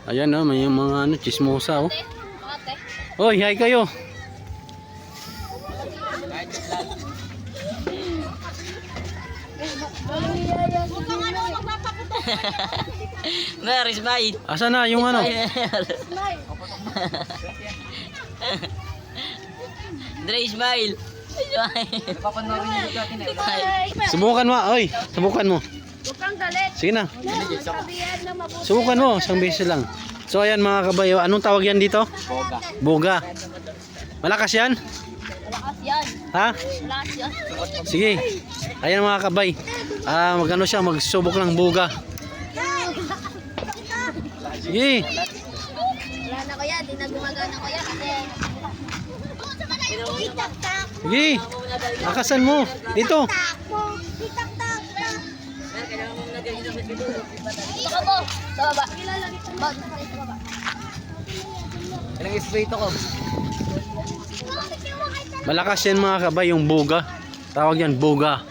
Ayan oh, may mga ano, chismosa oh. Hoy, hi kayo. Mer, Ismail. Asa na yung ano? Dre, Ismail. Subukan mo, oy. Subukan mo. Sige na. Subukan mo, isang beses lang. So ayan mga kabayo, anong tawag yan dito? Boga. Boga. Malakas yan? Malakas yan. Ha? Malakas yan. Sige. Ayan mga kabay. Magano siya, magsubok ng boga. Sige. Wala na kuya, di na gumagana kuya kasi Sige. Lakasan mo. Dito. baka mo, sa baba. Bawat sa baba. Ilang spray to ko? Malakas yan mga kabay, yung boga. Tawag yan boga.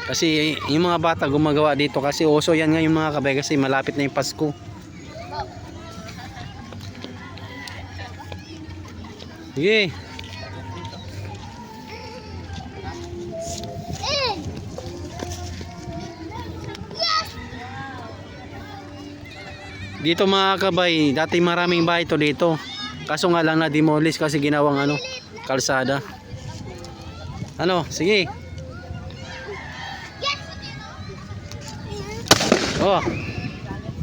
Kasi yung mga bata gumagawa dito kasi uso yan ngayon mga kabay kasi malapit na yung Pasko. Sige. Dito mga kabay, dati maraming bahay to dito. Kaso nga lang na-demolish kasi ginawang ano, kalsada. Ano, sige. Oh.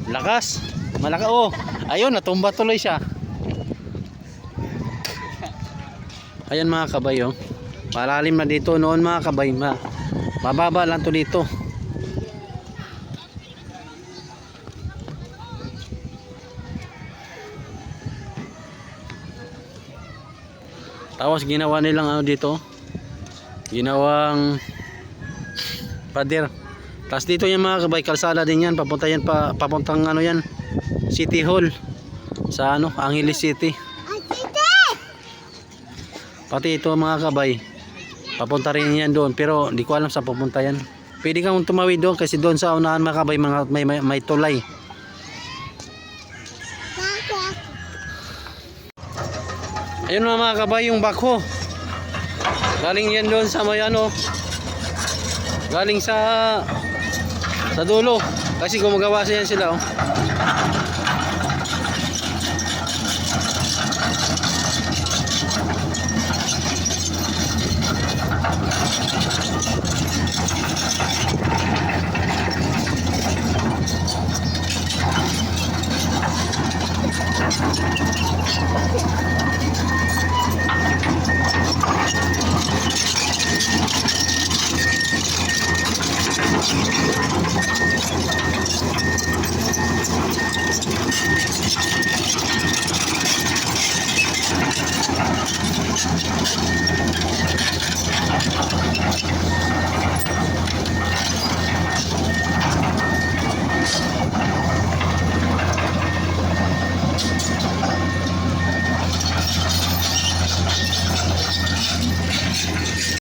Lakas. Malakas oh. Ayun, natumba tuloy siya. Ayan mga kabay oh. Malalim na dito noon mga kabay. Mababa lang to dito. Tapos ginawa nilang ano dito. Ginawang pader. Tapos dito yung mga kabay, kalsada din yan. Papunta yan papuntang ano yan, City Hall. Sa ano, Angeles City. Pati ito mga kabay, papunta rin yan doon. Pero di ko alam sa papunta yan. Pwede kang tumawid doon kasi doon sa unahan mga kabay, may tulay. Ayun mga kabay, yung bako. Galing yan doon sa may ano. Galing sa dulo. Kasi gumagawa yan sila oh.